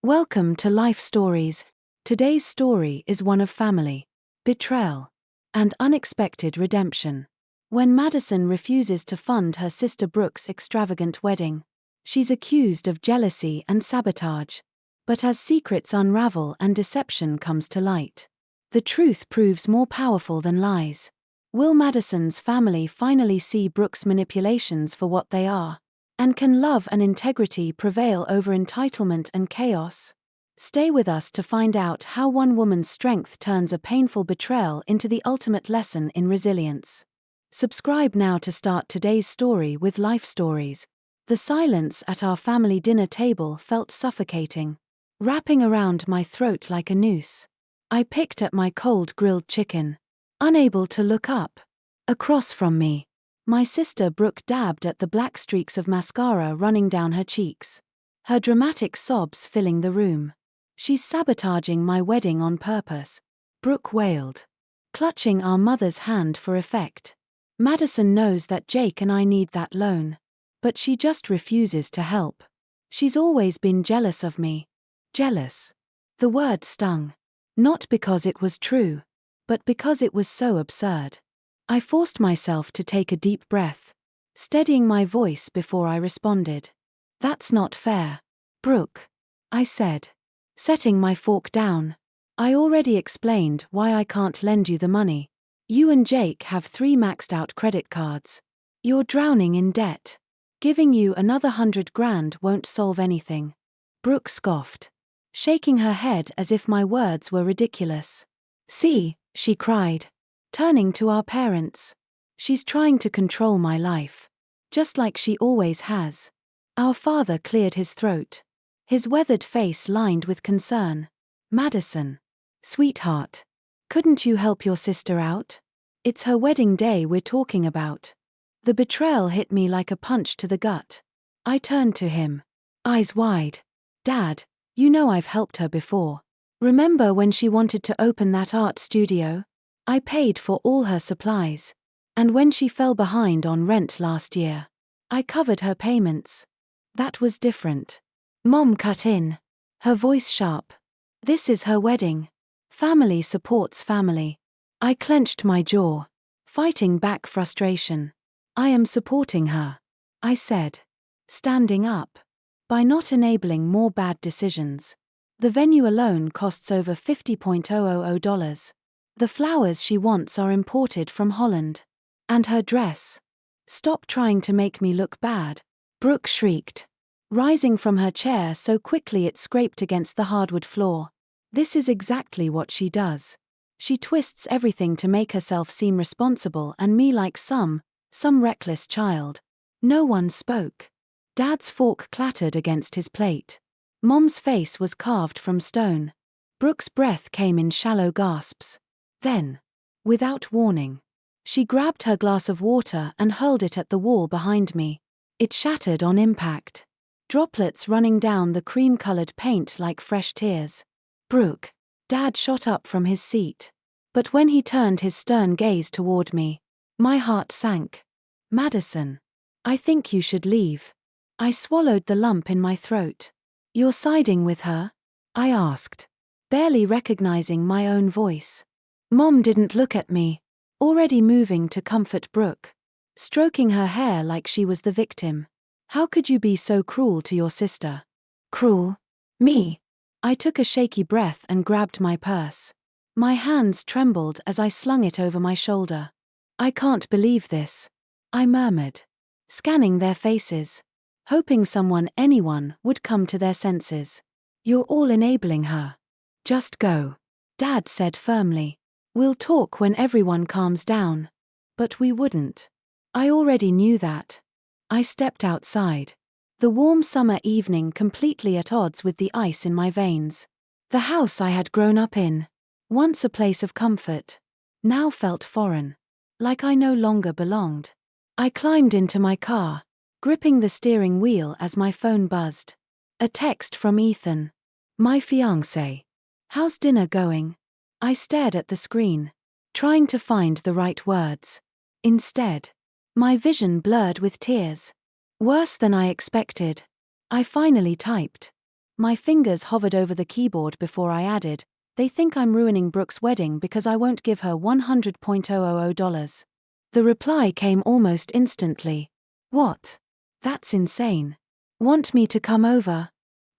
Welcome to Life Stories. Today's story is one of family, betrayal, and unexpected redemption. When Madison refuses to fund her sister Brooke's extravagant wedding, she's accused of jealousy and sabotage. But as secrets unravel and deception comes to light, the truth proves more powerful than lies. Will Madison's family finally see Brooke's manipulations for what they are? And can love and integrity prevail over entitlement and chaos? Stay with us to find out how one woman's strength turns a painful betrayal into the ultimate lesson in resilience. Subscribe now to start today's story with Life Stories. The silence at our family dinner table felt suffocating, wrapping around my throat like a noose. I picked at my cold grilled chicken, unable to look up. Across from me, my sister Brooke dabbed at the black streaks of mascara running down her cheeks, her dramatic sobs filling the room. "She's sabotaging my wedding on purpose," Brooke wailed, clutching our mother's hand for effect. "Madison knows that Jake and I need that loan, but she just refuses to help. She's always been jealous of me." Jealous. The word stung. Not because it was true, but because it was so absurd. I forced myself to take a deep breath, steadying my voice before I responded. "That's not fair, Brooke," I said, setting my fork down. "I already explained why I can't lend you the money. You and Jake have 3 maxed-out credit cards. You're drowning in debt. Giving you another $100,000 won't solve anything." Brooke scoffed, shaking her head as if my words were ridiculous. "See," she cried, turning to our parents. "She's trying to control my life, just like she always has." Our father cleared his throat, his weathered face lined with concern. "Madison, sweetheart, couldn't you help your sister out? It's her wedding day we're talking about." The betrayal hit me like a punch to the gut. I turned to him, eyes wide. "Dad, you know I've helped her before. Remember when she wanted to open that art studio? I paid for all her supplies. And when she fell behind on rent last year, I covered her payments. That was different." Mom cut in, her voice sharp. "This is her wedding. Family supports family." I clenched my jaw, fighting back frustration. "I am supporting her," I said, standing up, "by not enabling more bad decisions. The venue alone costs over $50,000. The flowers she wants are imported from Holland. And her dress. Stop trying to make me look bad," Brooke shrieked, rising from her chair so quickly it scraped against the hardwood floor. "This is exactly what she does. She twists everything to make herself seem responsible and me like some reckless child." No one spoke. Dad's fork clattered against his plate. Mom's face was carved from stone. Brooke's breath came in shallow gasps. Then, without warning, she grabbed her glass of water and hurled it at the wall behind me. It shattered on impact, droplets running down the cream-colored paint like fresh tears. "Brooke," Dad shot up from his seat. But when he turned his stern gaze toward me, my heart sank. "Madison, I think you should leave." I swallowed the lump in my throat. "You're siding with her?" I asked, barely recognizing my own voice. Mom didn't look at me, already moving to comfort Brooke, stroking her hair like she was the victim. "How could you be so cruel to your sister?" "Cruel? Me?" I took a shaky breath and grabbed my purse. My hands trembled as I slung it over my shoulder. "I can't believe this," I murmured, scanning their faces, hoping anyone would come to their senses. "You're all enabling her. Just go," Dad said firmly. "We'll talk when everyone calms down." But we wouldn't. I already knew that. I stepped outside, the warm summer evening completely at odds with the ice in my veins. The house I had grown up in, once a place of comfort, now felt foreign, like I no longer belonged. I climbed into my car, gripping the steering wheel as my phone buzzed. A text from Ethan, my fiancé. "How's dinner going?" I stared at the screen, trying to find the right words. Instead, my vision blurred with tears. "Worse than I expected," I finally typed. My fingers hovered over the keyboard before I added, "They think I'm ruining Brooke's wedding because I won't give her $100,000. The reply came almost instantly. "What? That's insane. Want me to come over?"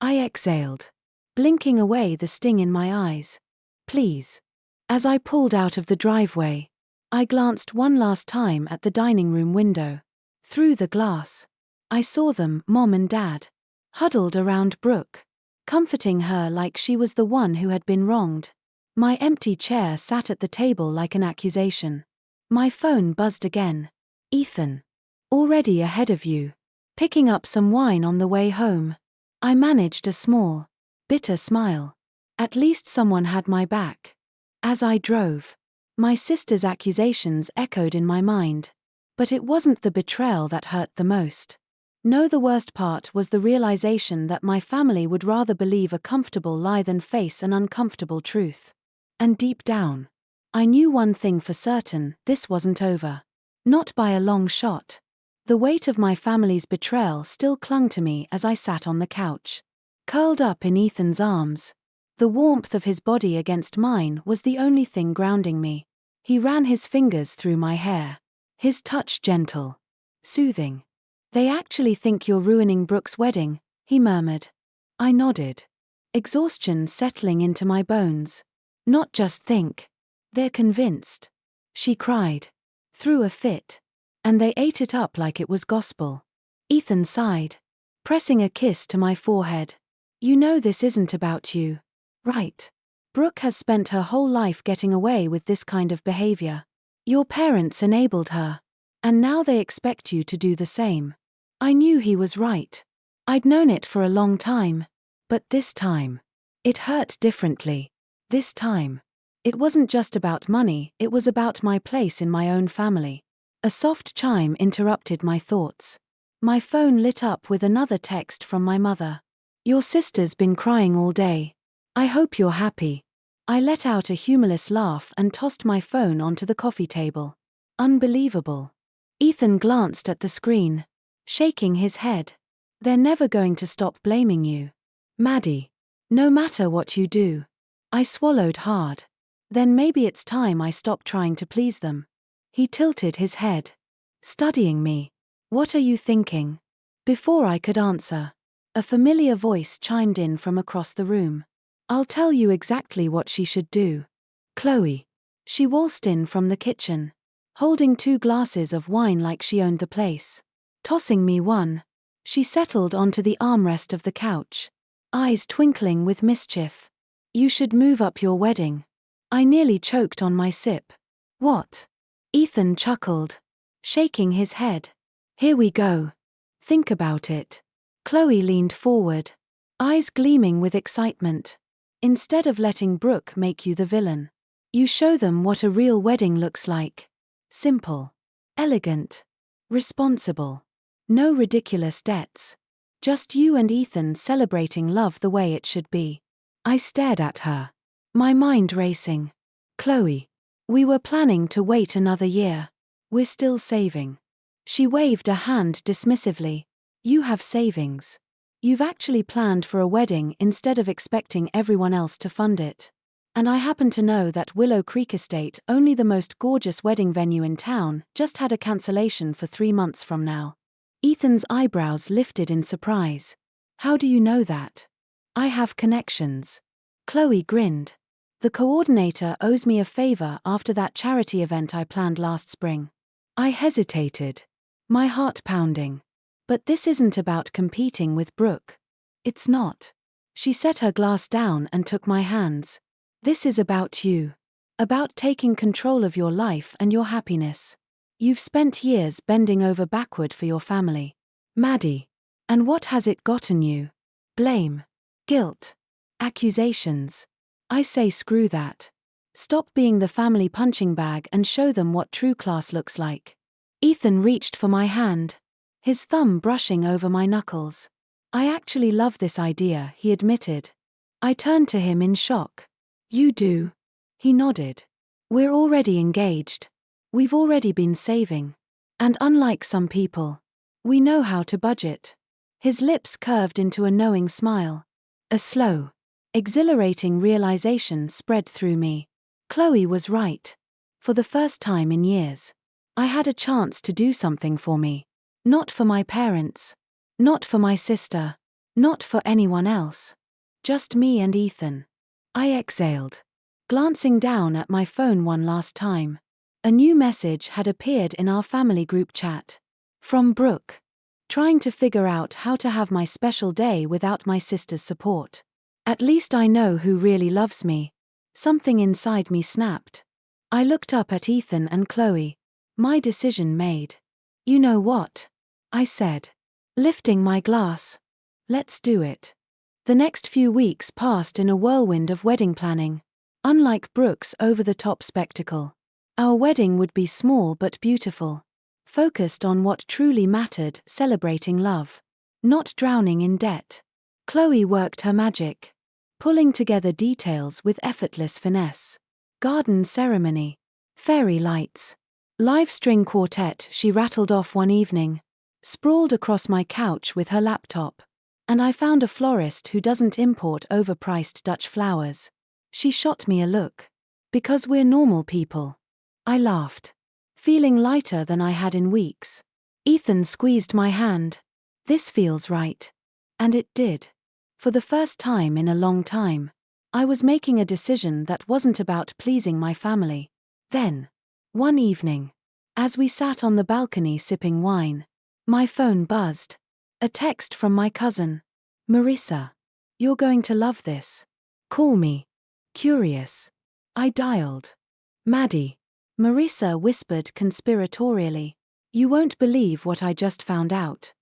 I exhaled, blinking away the sting in my eyes. "Please." As I pulled out of the driveway, I glanced one last time at the dining room window. Through the glass, I saw them, Mom and Dad, huddled around Brooke, comforting her like she was the one who had been wronged. My empty chair sat at the table like an accusation. My phone buzzed again. "Ethan. Already ahead of you. Picking up some wine on the way home." I managed a small, bitter smile. At least someone had my back. As I drove, my sister's accusations echoed in my mind. But it wasn't the betrayal that hurt the most. No, the worst part was the realization that my family would rather believe a comfortable lie than face an uncomfortable truth. And deep down, I knew one thing for certain: this wasn't over. Not by a long shot. The weight of my family's betrayal still clung to me as I sat on the couch, curled up in Ethan's arms. The warmth of his body against mine was the only thing grounding me. He ran his fingers through my hair, his touch gentle, soothing. "They actually think you're ruining Brooke's wedding," he murmured. I nodded, exhaustion settling into my bones. "Not just think. They're convinced." She cried, threw a fit, and they ate it up like it was gospel. Ethan sighed, pressing a kiss to my forehead. "You know this isn't about you, right? Brooke has spent her whole life getting away with this kind of behavior. Your parents enabled her, and now they expect you to do the same." I knew he was right. I'd known it for a long time. But this time, it hurt differently. This time, it wasn't just about money, it was about my place in my own family. A soft chime interrupted my thoughts. My phone lit up with another text from my mother. "Your sister's been crying all day. I hope you're happy." I let out a humorless laugh and tossed my phone onto the coffee table. Unbelievable. Ethan glanced at the screen, shaking his head. "They're never going to stop blaming you, Maddie. No matter what you do." I swallowed hard. "Then maybe it's time I stop trying to please them." He tilted his head, studying me. "What are you thinking?" Before I could answer, a familiar voice chimed in from across the room. "I'll tell you exactly what she should do. Chloe." She waltzed in from the kitchen, holding 2 glasses of wine like she owned the place. Tossing me one, she settled onto the armrest of the couch, eyes twinkling with mischief. "You should move up your wedding." I nearly choked on my sip. "What?" Ethan chuckled, shaking his head. "Here we go. Think about it." Chloe leaned forward, eyes gleaming with excitement. "Instead of letting Brooke make you the villain, you show them what a real wedding looks like. Simple, elegant, responsible. No ridiculous debts. Just you and Ethan celebrating love the way it should be." I stared at her, my mind racing. "Chloe, we were planning to wait another year. We're still saving." She waved a hand dismissively. "You have savings. You've actually planned for a wedding instead of expecting everyone else to fund it. And I happen to know that Willow Creek Estate, only the most gorgeous wedding venue in town, just had a cancellation for 3 months from now." Ethan's eyebrows lifted in surprise. "How do you know that?" "I have connections." Chloe grinned. "The coordinator owes me a favor after that charity event I planned last spring." I hesitated, my heart pounding. "But this isn't about competing with Brooke." "It's not." She set her glass down and took my hands. "This is about you. About taking control of your life and your happiness. You've spent years bending over backward for your family, Maddie. And what has it gotten you? Blame. Guilt. Accusations. I say screw that. Stop being the family punching bag and show them what true class looks like." Ethan reached for my hand, his thumb brushing over my knuckles. "I actually love this idea," he admitted. I turned to him in shock. "You do?" He nodded. "We're already engaged. We've already been saving. And unlike some people, we know how to budget." His lips curved into a knowing smile. A slow, exhilarating realization spread through me. Chloe was right. For the first time in years, I had a chance to do something for me. Not for my parents. Not for my sister. Not for anyone else. Just me and Ethan. I exhaled, glancing down at my phone one last time. A new message had appeared in our family group chat. From Brooke. Trying to figure out how to have my special day without my sister's support. At least I know who really loves me. Something inside me snapped. I looked up at Ethan and Chloe. My decision made. You know what? I said, lifting my glass. Let's do it. The next few weeks passed in a whirlwind of wedding planning. Unlike Brooke's over-the-top spectacle, our wedding would be small but beautiful. Focused on what truly mattered, celebrating love. Not drowning in debt. Chloe worked her magic. Pulling together details with effortless finesse. Garden ceremony. Fairy lights. Live string quartet she rattled off one evening. Sprawled across my couch with her laptop. And I found a florist who doesn't import overpriced Dutch flowers. She shot me a look. Because we're normal people. I laughed. Feeling lighter than I had in weeks. Ethan squeezed my hand. This feels right. And it did. For the first time in a long time, I was making a decision that wasn't about pleasing my family. Then, one evening, as we sat on the balcony sipping wine, my phone buzzed. A text from my cousin. Marissa. You're going to love this. Call me. Curious. I dialed. Maddie. Marissa whispered conspiratorially. You won't believe what I just found out.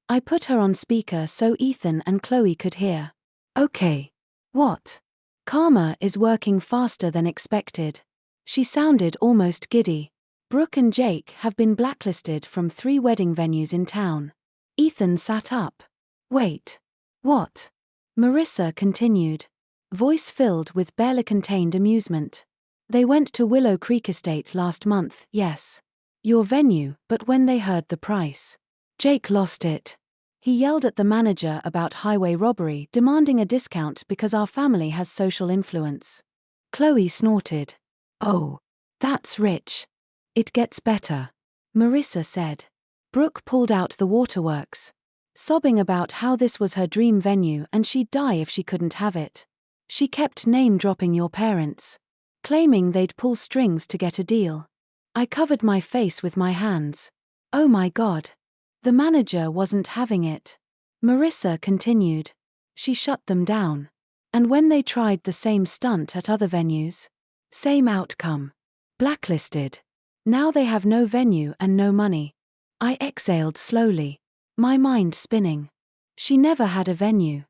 I put her on speaker so Ethan and Chloe could hear. Okay. What? Karma is working faster than expected. She sounded almost giddy. Brooke and Jake have been blacklisted from 3 wedding venues in town. Ethan sat up. Wait. What? Marissa continued. Voice filled with barely contained amusement. They went to Willow Creek Estate last month, yes. Your venue, but when they heard the price. Jake lost it. He yelled at the manager about highway robbery, demanding a discount because our family has social influence. Chloe snorted. Oh, that's rich. It gets better. Marissa said. Brooke pulled out the waterworks. Sobbing about how this was her dream venue and she'd die if she couldn't have it. She kept name-dropping your parents. Claiming they'd pull strings to get a deal. I covered my face with my hands. Oh my God. The manager wasn't having it. Marissa continued. She shut them down. And when they tried the same stunt at other venues? Same outcome. Blacklisted. Now they have no venue and no money. I exhaled slowly. My mind spinning. She never had a venue.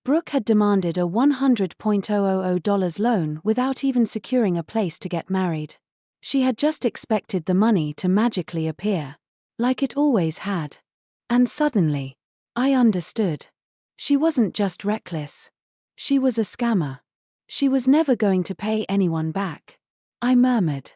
Brooke had demanded a $100,000 loan without even securing a place to get married. She had just expected the money to magically appear. Like it always had. And suddenly, I understood. She wasn't just reckless. She was a scammer. She was never going to pay anyone back. I murmured.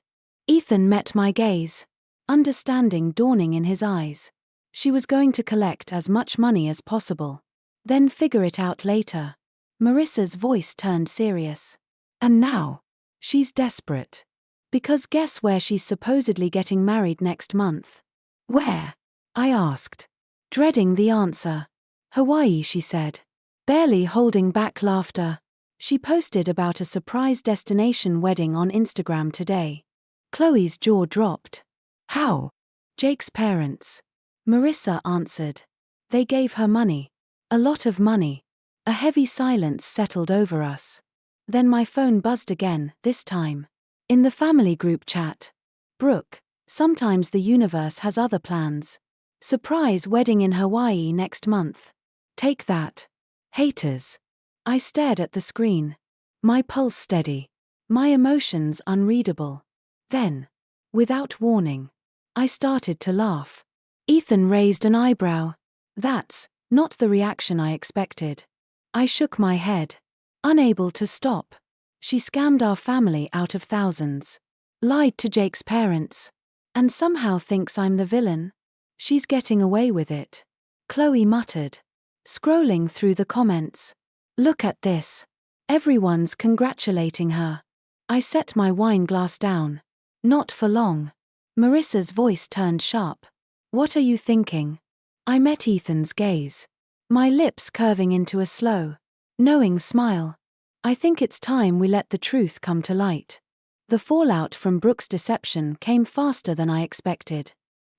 Ethan met my gaze. Understanding dawning in his eyes. She was going to collect as much money as possible. Then figure it out later. Marissa's voice turned serious. And now, she's desperate. Because guess where she's supposedly getting married next month? Where? I asked. Dreading the answer. Hawaii, she said. Barely holding back laughter. She posted about a surprise destination wedding on Instagram today. Chloe's jaw dropped. How? Jake's parents. Marissa answered. They gave her money. A lot of money. A heavy silence settled over us. Then my phone buzzed again, this time. In the family group chat. Brooke, sometimes the universe has other plans. Surprise wedding in Hawaii next month. Take that. Haters. I stared at the screen. My pulse steady. My emotions unreadable. Then, without warning, I started to laugh. Ethan raised an eyebrow. That's not the reaction I expected. I shook my head. Unable to stop. She scammed our family out of thousands. Lied to Jake's parents. And somehow thinks I'm the villain. She's getting away with it. Chloe muttered. Scrolling through the comments. Look at this. Everyone's congratulating her. I set my wine glass down. Not for long. Marissa's voice turned sharp. What are you thinking? I met Ethan's gaze. My lips curving into a slow, knowing smile. I think it's time we let the truth come to light. The fallout from Brooke's deception came faster than I expected.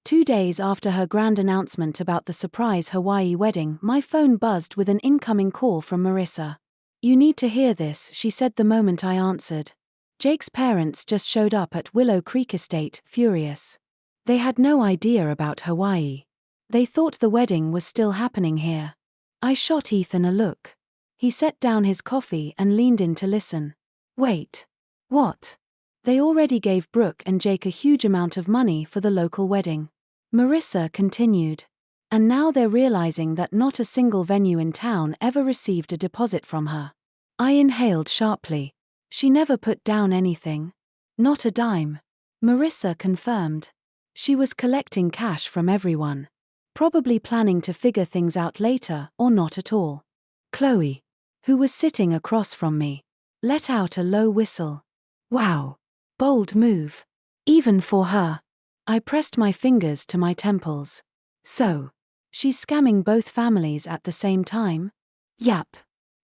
2 days after her grand announcement about the surprise Hawaii wedding, my phone buzzed with an incoming call from Marissa. You need to hear this, she said the moment I answered. Jake's parents just showed up at Willow Creek Estate, furious. They had no idea about Hawaii. They thought the wedding was still happening here. I shot Ethan a look. He set down his coffee and leaned in to listen. Wait. What? They already gave Brooke and Jake a huge amount of money for the local wedding. Marissa continued. And now they're realizing that not a single venue in town ever received a deposit from her. I inhaled sharply. She never put down anything. Not a dime. Marissa confirmed. She was collecting cash from everyone. Probably planning to figure things out later or not at all. Chloe, who was sitting across from me, let out a low whistle. Wow. Bold move. Even for her. I pressed my fingers to my temples. So, she's scamming both families at the same time? Yap.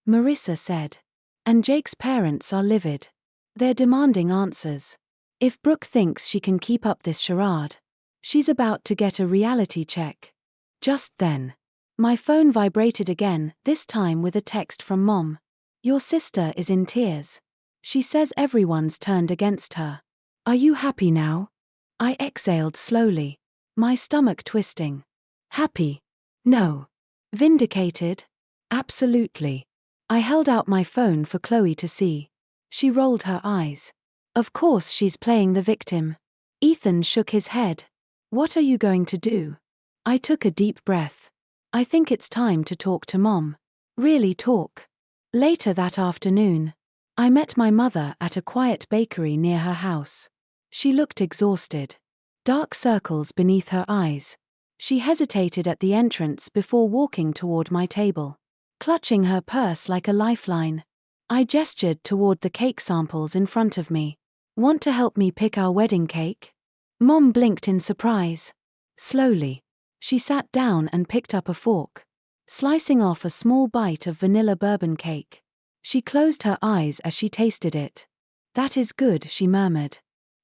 Marissa said. And Jake's parents are livid. They're demanding answers. If Brooke thinks she can keep up this charade, she's about to get a reality check. Just then, my phone vibrated again, this time with a text from Mom. Your sister is in tears. She says everyone's turned against her. Are you happy now? I exhaled slowly, my stomach twisting. Happy? No. Vindicated? Absolutely. I held out my phone for Chloe to see. She rolled her eyes. Of course she's playing the victim. Ethan shook his head. What are you going to do? I took a deep breath. I think it's time to talk to Mom. Really talk. Later that afternoon, I met my mother at a quiet bakery near her house. She looked exhausted. Dark circles beneath her eyes. She hesitated at the entrance before walking toward my table, clutching her purse like a lifeline. I gestured toward the cake samples in front of me. Want to help me pick our wedding cake? Mom blinked in surprise. Slowly, she sat down and picked up a fork, slicing off a small bite of vanilla bourbon cake. She closed her eyes as she tasted it. That is good, she murmured.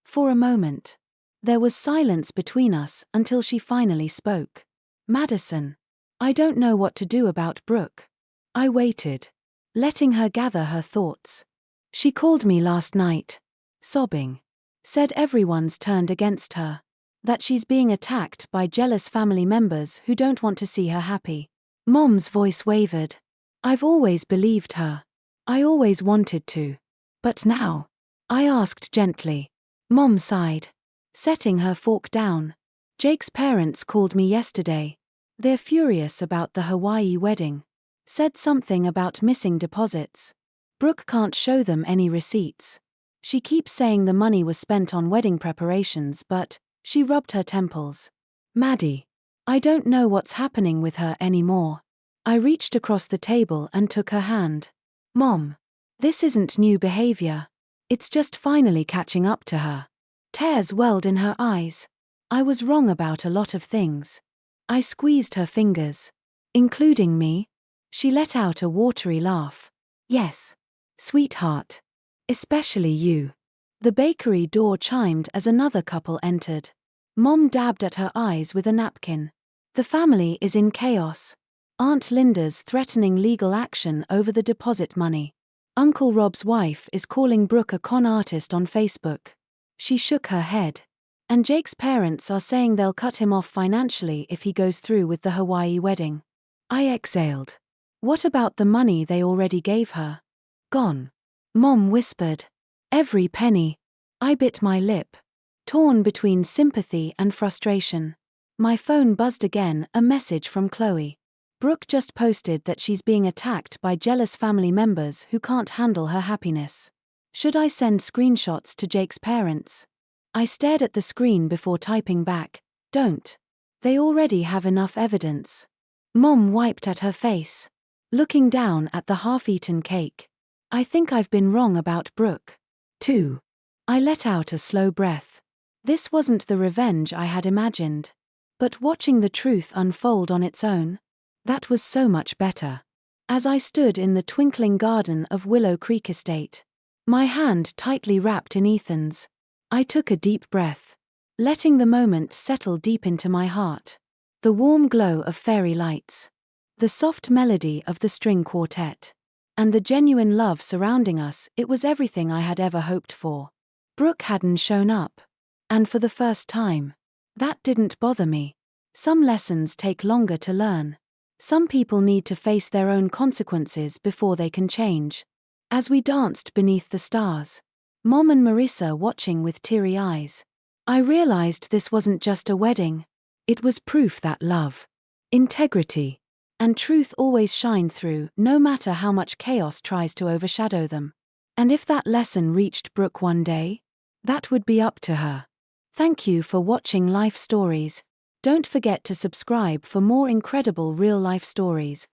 For a moment, there was silence between us until she finally spoke. Madison, I don't know what to do about Brooke. I waited, letting her gather her thoughts. She called me last night, sobbing. Said everyone's turned against her. That she's being attacked by jealous family members who don't want to see her happy. Mom's voice wavered. I've always believed her. I always wanted to. But now? I asked gently. Mom sighed, setting her fork down. Jake's parents called me yesterday. They're furious about the Hawaii wedding. Said something about missing deposits. Brooke can't show them any receipts. She keeps saying the money was spent on wedding preparations, but she rubbed her temples. Maddie, I don't know what's happening with her anymore. I reached across the table and took her hand. Mom, this isn't new behavior. It's just finally catching up to her. Tears welled in her eyes. I was wrong about a lot of things. I squeezed her fingers. Including me? She let out a watery laugh. Yes, sweetheart. Especially you. The bakery door chimed as another couple entered. Mom dabbed at her eyes with a napkin. The family is in chaos. Aunt Linda's threatening legal action over the deposit money. Uncle Rob's wife is calling Brooke a con artist on Facebook. She shook her head. And Jake's parents are saying they'll cut him off financially if he goes through with the Hawaii wedding. I exhaled. What about the money they already gave her? Gone. Mom whispered. Every penny. I bit my lip, torn between sympathy and frustration. My phone buzzed again, a message from Chloe. Brooke just posted that she's being attacked by jealous family members who can't handle her happiness. Should I send screenshots to Jake's parents? I stared at the screen before typing back. Don't. They already have enough evidence. Mom wiped at her face. looking down at the half-eaten cake. I think I've been wrong about Brooke. 2. I let out a slow breath. This wasn't the revenge I had imagined. But watching the truth unfold on its own, that was so much better. As I stood in the twinkling garden of Willow Creek Estate, my hand tightly wrapped in Ethan's, I took a deep breath, letting the moment settle deep into my heart. The warm glow of fairy lights, the soft melody of the string quartet, and the genuine love surrounding us, it was everything I had ever hoped for. Brooke hadn't shown up. And for the first time, that didn't bother me. Some lessons take longer to learn. Some people need to face their own consequences before they can change. As we danced beneath the stars, Mom and Marissa watching with teary eyes, I realized this wasn't just a wedding. It was proof that love, integrity, and truth always shine through, no matter how much chaos tries to overshadow them. And if that lesson reached Brooke one day, that would be up to her. Thank you for watching Life Stories. Don't forget to subscribe for more incredible real-life stories.